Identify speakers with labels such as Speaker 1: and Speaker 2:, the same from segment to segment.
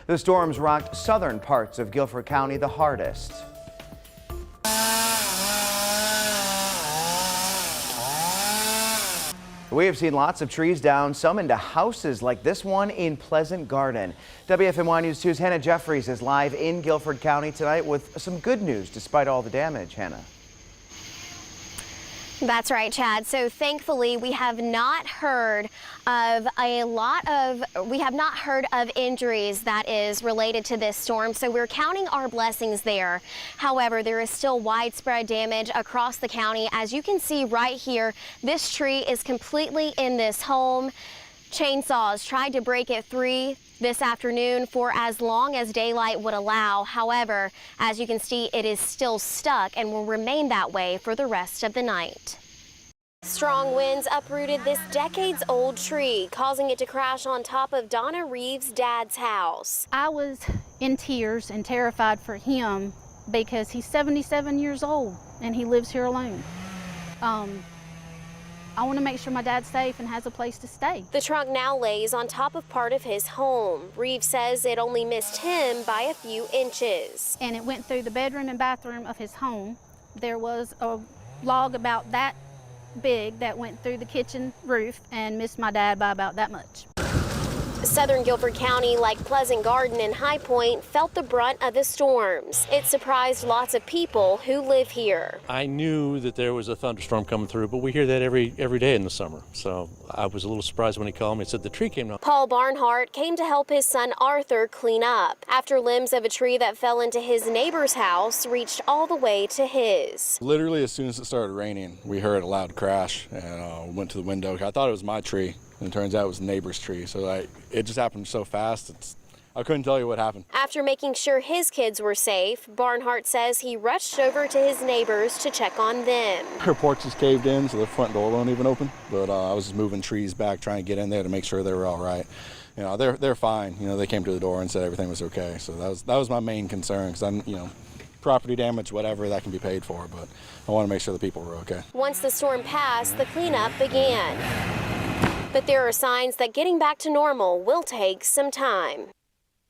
Speaker 1: The storms rocked southern parts of Guilford County the hardest. We have seen lots of trees down, some into houses like this one in Pleasant Garden. WFMY News 2's Hannah Jeffries is live in Guilford County tonight with some good news despite all the damage. Hannah.
Speaker 2: That's right, Chad. So thankfully, we have not heard of injuries that is related to this storm. So we're counting our blessings there. However, there is still widespread damage across the county. As you can see right here, this tree is completely in this home. Chainsaws tried to break it free this afternoon for as long as daylight would allow. However, as you can see, it is still stuck and will remain that way for the rest of the night. Strong winds uprooted this decades-old tree, causing it to crash on top of Donna Reeves' dad's house.
Speaker 3: I was in tears and terrified for him because he's 77 years old and he lives here alone. I want to make sure my dad's safe and has a place to stay. The trunk now lays on top of part of his home. Reeves says it only missed him by a few inches. And it went through the bedroom and bathroom of his home. There was a log about that big that went through the kitchen roof and missed my dad by about that much. Southern Guilford County, like Pleasant Garden and High Point, felt the brunt of the storms. It surprised lots of people who live here.
Speaker 4: I knew that there was a thunderstorm coming through, but we hear that every day in the summer. So I was a little surprised when he called me and said the tree came down. Paul
Speaker 2: Barnhart came to help his son Arthur clean up after limbs of a tree that fell into his neighbor's house reached all the way to his.
Speaker 5: Literally, as soon as it started raining, we heard a loud crash and went to the window. I thought it was my tree. And it turns out it was the neighbor's tree. So it just happened so fast, I couldn't tell you what happened. After making sure his kids were safe, Barnhart says he rushed over to his neighbors to check on them. Her porch is caved in, so the front door won't even open. But I was just moving trees back, trying to get in there to make sure they were all right. You know, they're fine. You know, they came to the door and said everything was okay. So that was my main concern, because property damage, whatever, that can be paid for. But I want to make sure the people were okay. Once the storm passed, the cleanup began. But there are signs that getting back to normal will take some time.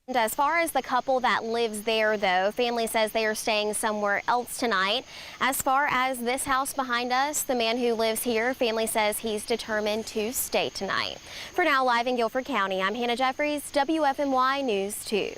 Speaker 5: And as far as the couple that lives there, though, family says they are staying somewhere else tonight. As far as this house behind us, the man who lives here, family says he's determined to stay tonight. For now, live in Guilford County, I'm Hannah Jeffries, WFMY News 2.